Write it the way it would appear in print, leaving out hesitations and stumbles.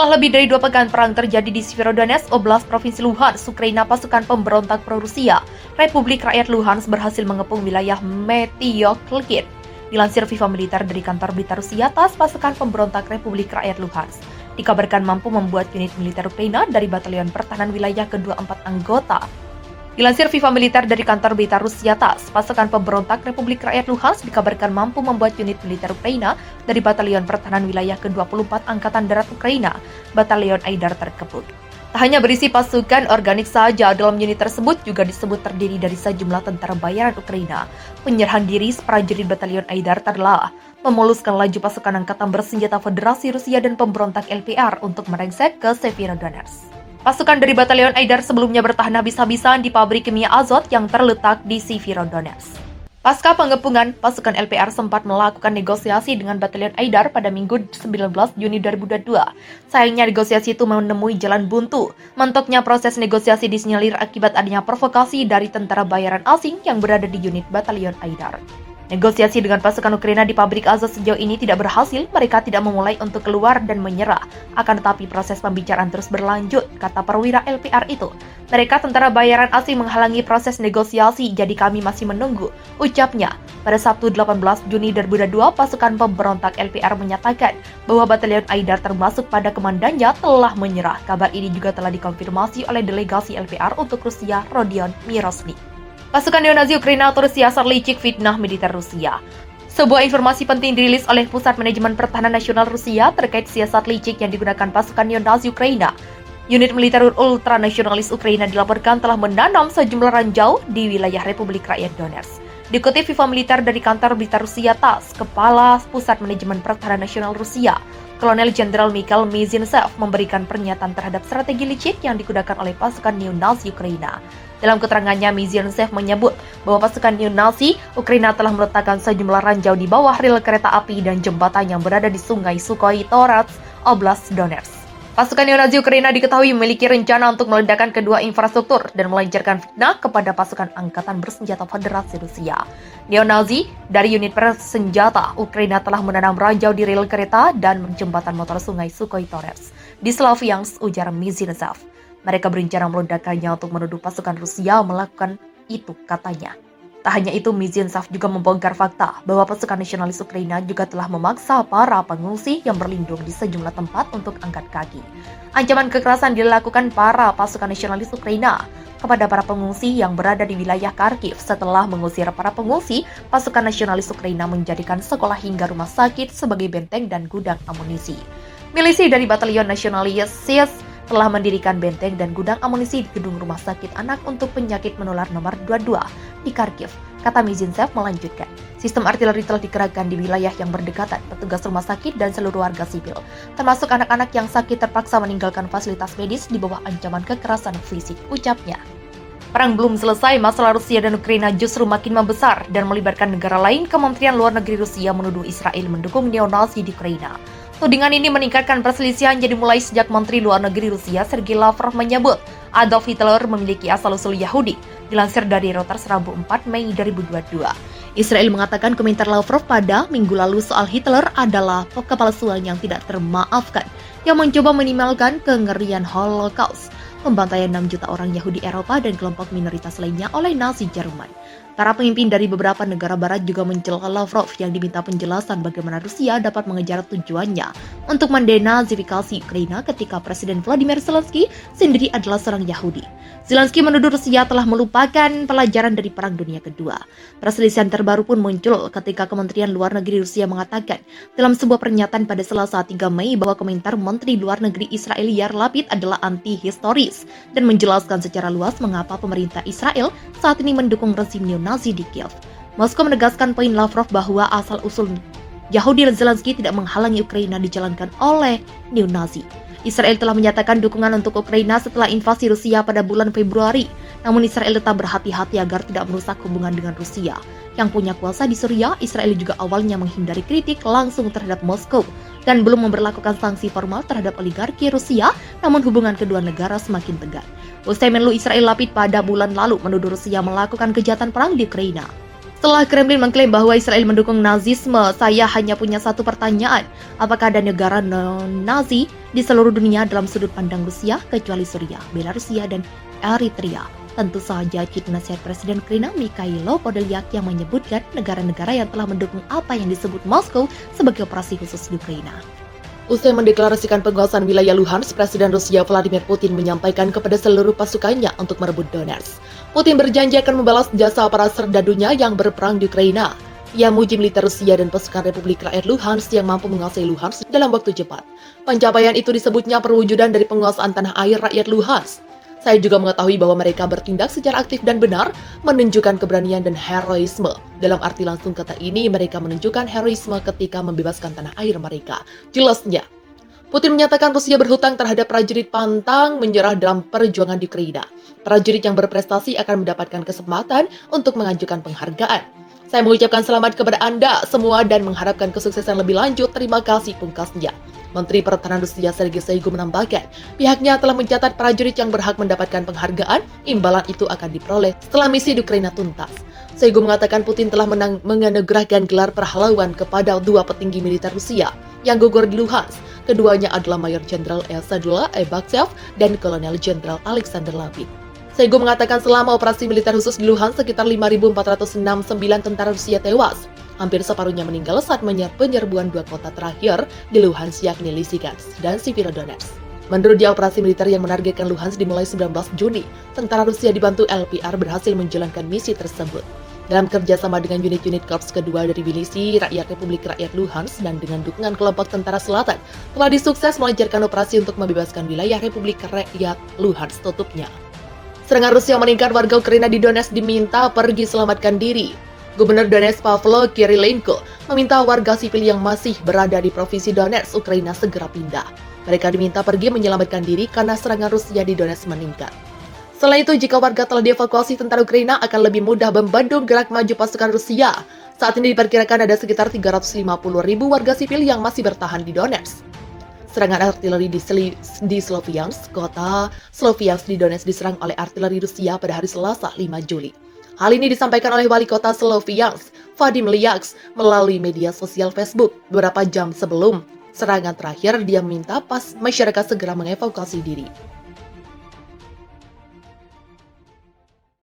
Setelah lebih dari 2 pekan perang terjadi di Severodonetsk, Oblast Provinsi Luhansk, Ukraina, pasukan pemberontak pro-Rusia, Republik Rakyat Luhansk berhasil mengepung wilayah Metioklkin. Dilansir Viva Militer dari kantor berita Rusia, TASS, pasukan pemberontak Republik Rakyat Luhansk dikabarkan mampu membuat unit militer Ukraina dari Batalion Pertahanan Wilayah kedua 4 anggota. Dilansir Viva Militer dari kantor berita Rusia, TASS, pasukan pemberontak Republik Rakyat Luhansk dikabarkan mampu membuat unit militer Ukraina dari Batalion Pertahanan Wilayah ke-24 Angkatan Darat Ukraina, Batalion Aidar tersebut. Tak hanya berisi pasukan organik saja, dalam unit tersebut juga disebut terdiri dari sejumlah tentara bayaran Ukraina. Penyerahan diri prajurit Batalion Aidar telah memuluskan laju pasukan angkatan bersenjata Federasi Rusia dan pemberontak LPR untuk merengsek ke Severodonetsk. Pasukan dari Batalion Aidar sebelumnya bertahan habis-habisan di pabrik kimia azot yang terletak di Severodonetsk. Pasca pengepungan, pasukan LPR sempat melakukan negosiasi dengan Batalion Aidar pada Minggu 19 Juni 2022. Sayangnya negosiasi itu menemui jalan buntu. Mentoknya proses negosiasi disinyalir akibat adanya provokasi dari tentara bayaran asing yang berada di unit Batalion Aidar. Negosiasi dengan pasukan Ukraina di pabrik azot sejauh ini tidak berhasil. Mereka tidak memulai untuk keluar dan menyerah. Akan tetapi proses pembicaraan terus berlanjut, kata perwira LPR itu. Mereka tentara bayaran asing menghalangi proses negosiasi, jadi kami masih menunggu, ucapnya. Pada Sabtu 18 Juni 2022, pasukan pemberontak LPR menyatakan bahwa Batalion Aidar termasuk pada komandannya telah menyerah. Kabar ini juga telah dikonfirmasi oleh delegasi LPR untuk Rusia, Rodion Mirosny. Pasukan neonazi Ukraina atau Rusia Sarlichik fitnah militer Rusia. Sebuah informasi penting dirilis oleh Pusat Manajemen Pertahanan Nasional Rusia terkait siasat licik yang digunakan pasukan neonazi Ukraina. Unit militer ultranasionalis Ukraina dilaporkan telah menanam sejumlah ranjau di wilayah Republik Rakyat Donetsk. Dikutip Viva Militer dari kantor berita Rusia TASS, Kepala Pusat Manajemen Pertahanan Nasional Rusia, Kolonel Jenderal Mikhail Mizintsev memberikan pernyataan terhadap strategi licik yang digunakan oleh pasukan neonazi Ukraina. Dalam keterangannya, Mizintsev menyebut bahwa pasukan neonazi Ukraina telah meletakkan sejumlah ranjau di bawah rel kereta api dan jembatan yang berada di Sungai Sukhoi Torats, Oblast Donetsk. Pasukan neonazi Ukraina diketahui memiliki rencana untuk meledakkan kedua infrastruktur dan melancarkan fitnah kepada pasukan angkatan bersenjata Federasi Rusia. Neonazi dari unit bersenjata Ukraina telah menanam ranjau di rel kereta dan jembatan motor Sungai Sukhoi Torats di Slaviansk, ujar Mizintsev. Mereka berencana meledakkannya untuk menuduh pasukan Rusia melakukan itu, katanya. Tak hanya itu, Mizintsev juga membongkar fakta bahwa pasukan nasionalis Ukraina juga telah memaksa para pengungsi yang berlindung di sejumlah tempat untuk angkat kaki. Ancaman kekerasan dilakukan para pasukan nasionalis Ukraina kepada para pengungsi yang berada di wilayah Kharkiv. Setelah mengusir para pengungsi, pasukan nasionalis Ukraina menjadikan sekolah hingga rumah sakit sebagai benteng dan gudang amunisi. Milisi dari Batalion Nasionalis telah mendirikan benteng dan gudang amunisi di gedung rumah sakit anak untuk penyakit menular nomor 22 di Kharkiv, kata Mizintsev melanjutkan. Sistem artileri telah dikerahkan di wilayah yang berdekatan, petugas rumah sakit dan seluruh warga sipil, termasuk anak-anak yang sakit terpaksa meninggalkan fasilitas medis di bawah ancaman kekerasan fisik, ucapnya. Perang belum selesai, masalah Rusia dan Ukraina justru makin membesar dan melibatkan negara lain. Kementerian Luar Negeri Rusia menuduh Israel mendukung neonazi di Ukraina. Tudingan ini meningkatkan perselisihan jadi mulai sejak Menteri Luar Negeri Rusia Sergei Lavrov menyebut Adolf Hitler memiliki asal-usul Yahudi. Dilansir dari Reuters Rabu 4 Mei 2022. Israel mengatakan komentar Lavrov pada minggu lalu soal Hitler adalah kepalsuan yang tidak termaafkan yang mencoba minimalkan kengerian Holocaust, pembantaian 6 juta orang Yahudi Eropa dan kelompok minoritas lainnya oleh Nazi Jerman. Para pemimpin dari beberapa negara barat juga mencela Lavrov yang diminta penjelasan bagaimana Rusia dapat mengejar tujuannya untuk mendenazifikasi Ukraina ketika Presiden Volodymyr Zelensky sendiri adalah seorang Yahudi. Zelensky menuduh Rusia telah melupakan pelajaran dari Perang Dunia Kedua. Perselisihan terbaru pun muncul ketika Kementerian Luar Negeri Rusia mengatakan dalam sebuah pernyataan pada Selasa 3 Mei bahwa komentar Menteri Luar Negeri Israel Yair Lapid adalah anti-historis dan menjelaskan secara luas mengapa pemerintah Israel saat ini mendukung rezim Nazi di Kiev. Moskow menegaskan poin Lavrov bahwa asal-usul Yahudi dan Zelensky tidak menghalangi Ukraina dijalankan oleh neonazi. Israel telah menyatakan dukungan untuk Ukraina setelah invasi Rusia pada bulan Februari. Namun Israel tetap berhati-hati agar tidak merusak hubungan dengan Rusia. Yang punya kuasa di Suriah, Israel juga awalnya menghindari kritik langsung terhadap Moskow dan belum memberlakukan sanksi formal terhadap oligarki Rusia, namun hubungan kedua negara semakin tegang. Usai Menlu Israel Lapid pada bulan lalu menuduh Rusia melakukan kejahatan perang di Ukraina. Setelah Kremlin mengklaim bahwa Israel mendukung Nazisme, saya hanya punya satu pertanyaan. Apakah ada negara non-Nazi di seluruh dunia dalam sudut pandang Rusia, kecuali Suriah, Belarusia, dan Eritrea? Tentu saja, Chief Nasihat Presiden Ukraina Mikhailo Podolyak yang menyebutkan negara-negara yang telah mendukung apa yang disebut Moskow sebagai operasi khusus di Ukraina. Usai mendeklarasikan penguasaan wilayah Luhansk, Presiden Rusia Vladimir Putin menyampaikan kepada seluruh pasukannya untuk merebut Donetsk. Putin berjanji akan membalas jasa para serdadunya yang berperang di Ukraina. Ia memuji militer Rusia dan pasukan Republik Rakyat Luhansk yang mampu menguasai Luhansk dalam waktu cepat. Pencapaian itu disebutnya perwujudan dari penguasaan tanah air rakyat Luhansk. Saya juga mengetahui bahwa mereka bertindak secara aktif dan benar, menunjukkan keberanian dan heroisme. Dalam arti langsung kata ini, mereka menunjukkan heroisme ketika membebaskan tanah air mereka. Jelasnya, Putin menyatakan Rusia berhutang terhadap prajurit pantang menyerah dalam perjuangan di Ukraina. Prajurit yang berprestasi akan mendapatkan kesempatan untuk mengajukan penghargaan. Saya mengucapkan selamat kepada Anda semua dan mengharapkan kesuksesan lebih lanjut. Terima kasih, pungkasnya. Menteri Pertahanan Rusia Sergei Shoigu menambahkan, pihaknya telah mencatat prajurit yang berhak mendapatkan penghargaan. Imbalan itu akan diperoleh setelah misi di Ukraina tuntas. Shoigu mengatakan Putin telah menganugerahkan gelar pahlawan kepada dua petinggi militer Rusia yang gugur di Luhansk. Keduanya adalah Mayor Jenderal Sadula Baksev dan Kolonel Jenderal Alexander Lapid. Shoigu mengatakan selama operasi militer khusus di Luhansk, sekitar 5.469 tentara Rusia tewas. Hampir separuhnya meninggal saat penyerbuan dua kota terakhir di Luhansk, yakni Lysychansk dan Severodonetsk. Menurut dia, operasi militer yang menargetkan Luhansk dimulai 19 Juni. Tentara Rusia dibantu LPR berhasil menjalankan misi tersebut. Dalam kerjasama dengan unit-unit Korps kedua dari milisi Rakyat Republik Rakyat Luhansk dan dengan dukungan kelompok tentara selatan, telah disukses melancarkan operasi untuk membebaskan wilayah Republik Rakyat Luhansk, tutupnya. Serangan Rusia meningkat, warga Ukraina di Donetsk diminta pergi selamatkan diri. Gubernur Donetsk Pavlo Kirilenko meminta warga sipil yang masih berada di Provinsi Donetsk, Ukraina segera pindah. Mereka diminta pergi menyelamatkan diri karena serangan Rusia di Donetsk meningkat. Selain itu, jika warga telah dievakuasi, tentara Ukraina akan lebih mudah membantu gerak maju pasukan Rusia. Saat ini diperkirakan ada sekitar 350.000 warga sipil yang masih bertahan di Donetsk. Serangan artileri di Sloviansk, kota Sloviansk di Donetsk diserang oleh artileri Rusia pada hari Selasa 5 Juli. Hal ini disampaikan oleh wali kota Sloviansk, Vadim Lyaks, melalui media sosial Facebook. Beberapa jam sebelum serangan terakhir, dia meminta masyarakat segera mengevakuasi diri.